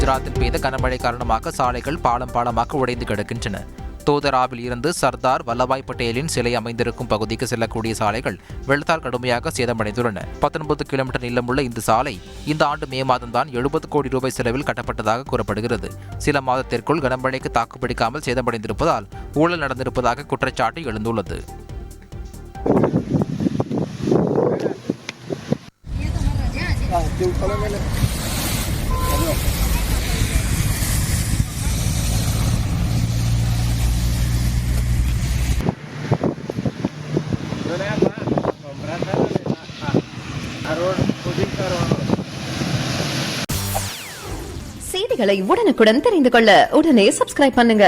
குஜராத்தில் பெய்த கனமழை காரணமாக சாலைகள் பாலமாக உடைந்து கிடக்கின்றன. தோதராவில் இருந்து சர்தார் வல்லபாய் பட்டேலின் சிலை அமைந்திருக்கும் பகுதிக்கு செல்லக்கூடிய சாலைகள் வெள்ளத்தால் கடுமையாக சேதமடைந்துள்ளன. 19 கிலோமீட்டர் நீளமுள்ள இந்த சாலை இந்த ஆண்டு மே மாதம்தான் 70 கோடி ரூபாய் செலவில் கட்டப்பட்டதாக கூறப்படுகிறது. சில மாதத்திற்குள் கனமழைக்கு தாக்குப்பிடிக்காமல் சேதமடைந்திருப்பதால் ஊழல் நடந்திருப்பதாக குற்றச்சாட்டு எழுந்துள்ளது. செய்திகளை உடனுக்குடன் தெரிந்து கொள்ள உடனே சப்ஸ்கிரைப் பண்ணுங்க.